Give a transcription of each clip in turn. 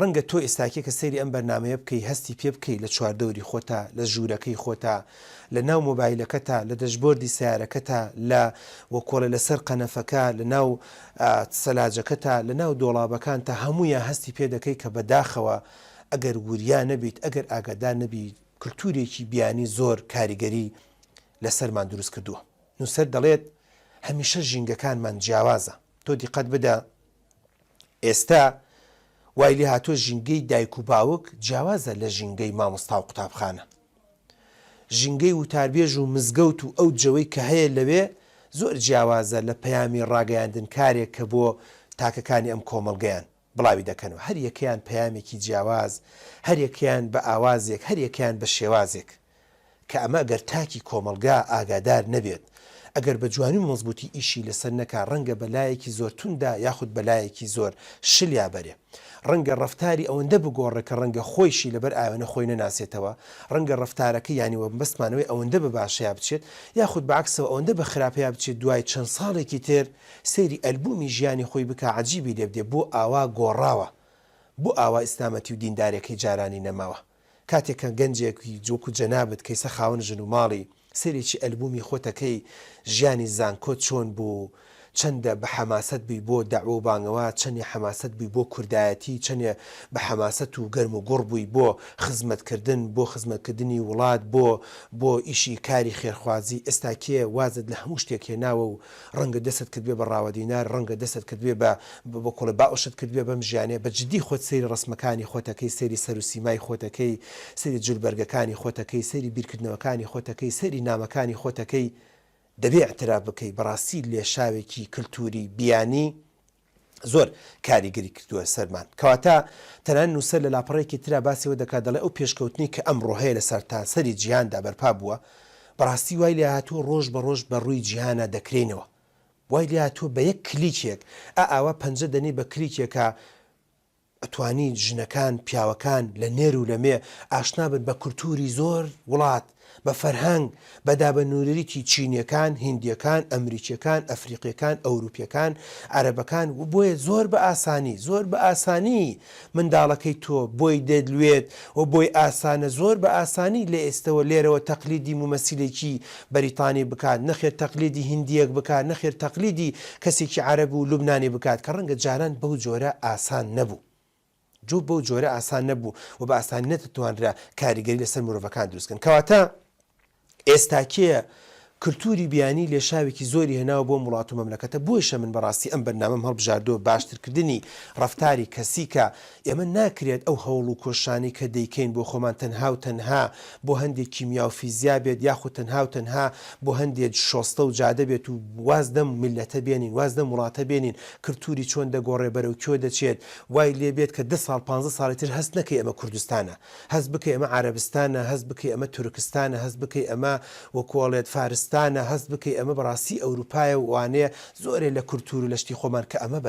ڕەنگە تۆ ئێستاکێ کە سەیری ئەم بەرنامەیە بکەی هەستی پێ بکەی لە چواردەوری خۆتە لە ژوورەکەی خۆتە لە ناو مۆبایلەکەتە لە دەشبۆردی سیارەکەتە لە وەکۆڵە لەسەر قەنەفەکە لە ناو سەلاجەکەتە لە ناو دۆڵابەکان تا هەموویان هەستی پێ دەکەی کە بەداخەوە ئەگەر وریان نەبیت ئەگەر ئاگادار نەبی کللتورێکی بیانی زۆر کاریگەری لەسەرمان دروست کردووە. نووسەر دەڵێت هەمیشە ژینگەکانمان جیاوازە. تۆ دیقەت بدە ئێستا وای لێ هاتۆ ژینگەی دایک و باوک جیاوازە لە ژینگەی مامۆستا و قوتابخانە. ژینگەی وتاربێژ و مزگەوت و ئەو جەوەی کە هەیە لەوێ زۆر جیاوازە لە پەیامی ڕاگەیاندن کارێک کە بۆ تاکەکانی ئەم کۆمەڵگەیان بڵاوی دەکەنەوە. هەر یەکەیان پەیامێکی جیاواز، هەر یەکەیان بە ئاوازێک، هەر یەکەیان بە شێوازێک کە ئەمە ئەگەر تاکی کۆمەلگا ئاگادار نەبێت، ئەگەر بە جوانی و مەزبوطی ئیشی لەسەر نەکا ڕەنگە بەلایەکی زۆر توندا یاخود بەلایەکی زۆر شلیا بەرێ، ڕەنگە ڕەفتاری ئەوەندە بگۆڕێ کە ڕەنگە خۆیشی لەبەر ئاوێنە خۆی نەناسێتەوە، ڕەنگە ڕەفتارەکە یانیوە بەستمانەوەی ئەوەندە بە باشەیە بچێت یاخود بەعکسەوە ئەوەندە بە خراپەیە بچێت دوای چەند ساڵێکی تر سەیری ئەلبومی ژیانی خۆی بکە عەجیبی لێ بدێ بۆ ئاوا گۆڕاوە، بۆ ئاوا ئیسلامەتی و دیندارێکی جارانی نەماوە. کاتێکە گەنجێکی جووک و جەنابەت کەیسە خاوەن ژن و ماڵی سەرێکی ئەلبومی خۆتەکەی ژیانی زانکۆ چۆن بوو، چەندە بە حەماست بووی بۆ دەعوە و بانگەوە، چەندی حەماست بووی بۆ کوردایەتی، چەندێ بە حەماست و گەرم و گوڕ بووی بۆ خزمەتکردن، بۆ خزمەتکردنی وڵات، بۆ ئیشی کاری خێرخوازی. ئێستا کێ وازت لە هەموو شتێک هێناوە و ڕەنگە دەست کردوێ بە ڕاوەدینار، ڕەنگە دەست کردوێ بە کۆڵە باوشت کردوێ بەم ژیانێ بە جدی خۆت سەیری ڕسمەکانی خۆتەکەی، سەیری سەر و سیمای خۆتەکەی، سەیری جولبەرگەکانی خۆتەکەی، سەیری بیرکردنەوەکانی خۆتەکەی، سەیری نامەکانی خۆتەکەی. دەبێ اعتراف بکەی بەڕاستی لێشاوێکی کللتوری بیانی زۆر کاریگەری کردووە سەرمان. کەواتە تەنانەت نووسەر لە لاپەڕێکی ترا باسیەوە دەکات دەڵێ ئەو پێشکەوتنی کە ئەمڕۆ هەیە لە سەرتاسەری جیهاندا بەرپا بووە، بەڕاستی وای لێ هاتووە ڕۆژ بە ڕۆژ بە ڕووی جیهانە دەکرێنەوە. وای لێ هاتووە بە یەک کلیکێک ئاوا پەنجە دەنێ بە کلیکێکە ئەتوانی ژنەکان پیاوەکان لە نێر و لەمێ ئاشنا بن بە کللتوری زۆر وڵات، بە فەرهەنگ، بەدابەنووریتی چینیەکان، هیندیەکان، ئەمریکیەکان، ئەفریقیەکان، ئەوروپیەکان، عەرەبەکان و بۆیە زۆر بە ئاسانی منداڵەکەی تۆ بۆی دەدلوێت و بۆی ئاسانە زۆر بە ئاسانی لە ئێستەوە لێرەوە تەقلیدی ممەسیلێکی بەریتانی بکات، نەخێر تەقلیدی هیندیەک بکات، نەخێر تەقلیدی کەسێکی عەرەب و لوبنانی بکات کە ڕەنگە جاران بەو جۆرە ئاسان نەبوو. جو بەو جۆرە ئاسان نەبوو و بە ئاسانی نەتوانرا کاریگەری لەسەر مرۆڤەکان دروستکەن. کەواتە ئێستاکێ کللتوری بیانی لێشاوێکی زۆری هێناوە بۆ وڵات و مەملەکەتە. بۆیشە من بەڕاستی ئەم بەرنامەم هەڵبژاردووە باشترکردنی ڕەفتاری کەسیکە ئێمە ناکرێت ئەو هەوڵ و کۆشانی کە دەیکەین بۆ خۆمان تەنها و تەنها بۆ هەندێک کیمیا و فیزیا بێت یاخود تەنها و تەنها بۆ هەندێک شۆستە و جادە بێت و وازدەم میلەتە بێنین، وازدەم وڵاتە بێنین، کللتوری چۆن دەگۆڕێ بەرەو کێ دەچێت. وای لێ بێت کە 10 ساڵ 15 ساڵی تر هەست نەکەی ئەمە کوردستانە، هەست بکەی ئەمە عەرەبستانە، هەست بکەی ئەمە تورکستانە، هەست بکەی ئەمە وەکوڵێت فارستانە، هەست بکەی ئەمە بەڕاستی ئەوروپایە و وانەیە زۆرێ لە کللتور و لە شتی خۆمان کە ئەمە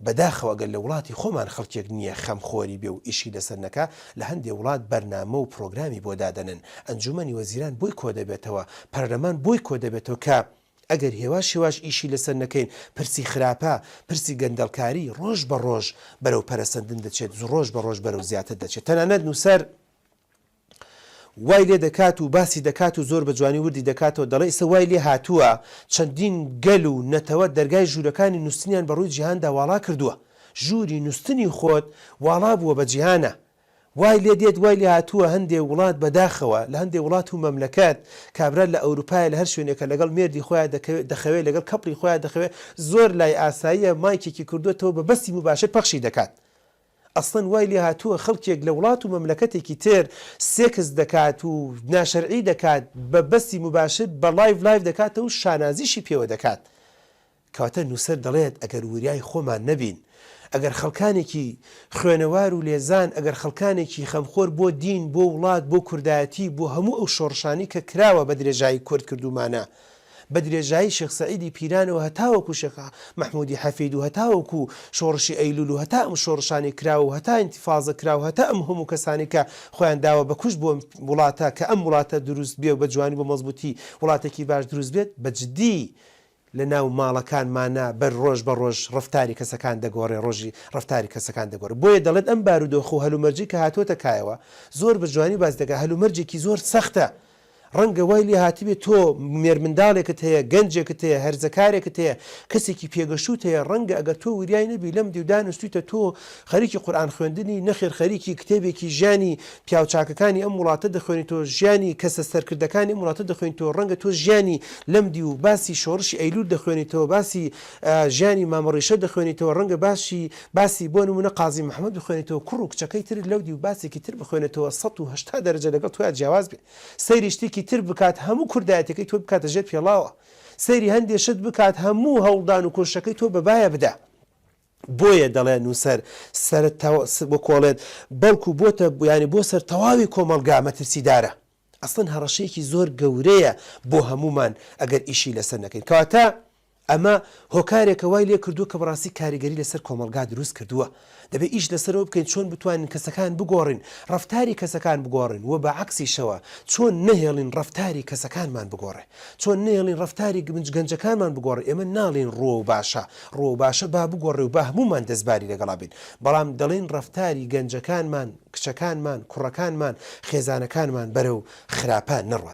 بەداخەوە گەل لە وڵاتی خۆمان خەڵکێک نییە خەمخۆری بێ و ئیشی لەسەر نەکا. لە هەندێک وڵات بەرنامە و پرۆگرامی بۆ دادەنن، ئەنجومەنی وەزیران بۆی کۆ دەبێتەوە، پەرلەمان بۆی کۆ دەبێتەوە کە ئەگەر هێواش ئیشی لەسەر نەکەین، پرسی خراپە، پرسی گەندەڵکاری ڕۆژ بە ڕۆژ بەرەو پەرەسەندن دەچێت، ڕۆژ بە ڕۆژ بەرەو زیاتر دەچێت. تەنانەت نووسەر وای لێ دەکات و باسی دەکات و زۆر بە جوانی وردی دەکاتەوە، دەڵێ ئێستا وای لێ هاتووە چەندین گەل و نەتەوە دەرگای ژوورەکانی نووسنیان بەڕووی جیهاندا واڵا کردووە. ژووری نووسنی خۆت واڵا بووە بە جیهانە. وای لێ دێت وای لێ هاتووە هەندێک وڵات بەداخەوە لە هەندێک وڵات و مەملەکەت کابرا لە ئەوروپای لە هەر شوێنێکە لەگەڵ مێردی خۆیان دەخەوێت، لەگەڵ کەپڵی خۆیان دەخەوێت، زۆر لای ئاساییە مایکێکی کردوێتەوە بە بەستی مباشر پەخشی دەکات. ئەسڵەن وای لێ هاتووە خەڵکێک لە وڵات و مەملەکەتێکی تر سێکس دەکات و ناشەرعی دەکات بە بەستی مباشر بە لایڤ دەکاتەوە و شانازیشی پێوە دەکات. کەواتە نووسەر دەڵێت ئەگەر وریای خۆمان نەبین، ئەگەر خەڵکانێکی خوێنەوار و لێزان، ئەگەر خەڵکانێکی خەمخۆر بۆ دین، بۆ وڵات، بۆ کوردایەتی، بۆ هەموو ئەو شۆڕشانی کە کراوە بە درێژایی کورد کردومانە، بە درێژایی شێخ سەعیدی پیرانەوە هەتاوەکو شێخ مەحموودی حەفید و هەتاوەکو شۆڕشی ئەیلول و هەتا ئەم شۆڕشانی کراوە و هەتا ئینتیفاضە کراوە، هەتا ئەم هەموو کەسانی کە خۆیان داوە بەکوش بۆ وڵاتە کە ئەم وڵاتە دروست بێ و بە جوانی بە مەزبوطی وڵاتێکی باش دروست بێت، بە جدی لە ناو ماڵەکانمانە بەر ڕۆژ بە ڕۆژ ڕفتاری کەسەکان دەگۆڕێ ڕۆژی ڕفتاری کەسەکان دەگۆڕێ بۆیە دەڵێت ئەم بارودۆخ و هەلومەرجی کە هاتوۆتە کایەوە زۆر بە جوانی باز دەکە هەلومەرجێکی زۆر سەختە ڕەنگە وای لێ هاتیبێت تۆ مێرمنداڵێکت هەیە گەنجێکت هەیە هەرزەکارێکت هەیە کەسێکی پێگەشوت هەیە ڕەنگە ئەگەر تۆ وریای نەبی لەم دیودانستویتە تۆ خەریکی قورئان خوێندنی نەخێر خەریکی کتێبێکی ژیانی پیاوچاکەکانی ئەم وڵاتە دەخوێنیتەوە ژیانی کەسە سەرکردەکانی ئەم وڵاتە دەخوێنیتەوە ڕەنگە تۆ ژیانی لەم دی و باسی شۆڕشی ئەیلول دەخوێنیتەوە باسی ژیانی مامەڕیشە دەخوێنیتەوە ڕەنگە باسی بۆ نمونە قازی محەممەد بخوێنێتەوە کوڕ و کچەکەی تر لەو دی و باسێکی تر بخوێنێتەوە 180 دەرەجە لەگەڵ تویا جیاواز بێ سەیری شتێکی تر بکات هەموو کوردایەتەکەی تۆ بکاتە ژێر پێڵاوە سەیری هەندێشت بکات هەموو هەوڵدان و کۆشەکەی تۆ بەبایە بدە بۆیە دەڵێن و سەر بۆ کۆڵێت بەڵکو بۆتە ینی بۆ سەر تەواوی کۆمەلگا مەترسیدارە ئەسڵەن هەڕەشەیەکی زۆر گەورەیە بۆ هەمومان ئەگەر ئیشی لەسەر نەکەین کەواتە ئەمە هۆکارێکە وای لێ کردووە کە بەڕاستی کاریگەری لەسەر کۆمەلگا دروست کردووە دەبێت ئیش لەسەرەوە بکەین چۆن بتوانین کەسەکان بگۆڕین ڕفتاری کەسەکان بگۆڕین و بە عەکسیشەوە چۆن نەهێڵین ڕفتاری کەسەکانمان بگۆڕێ چۆن نێڵین ڕفتاری گەنجەکانمان بگۆڕێ ئێمە ناڵین ڕۆ و باشە با بگۆڕێ و با هەمومان دەستباری لەگەڵا بین بەڵام دەڵێن ڕفتاری گەنجەکانمان کچەکانمان کوڕەکانمان خێزانەکانمان بەرەو خراپان نەڕوات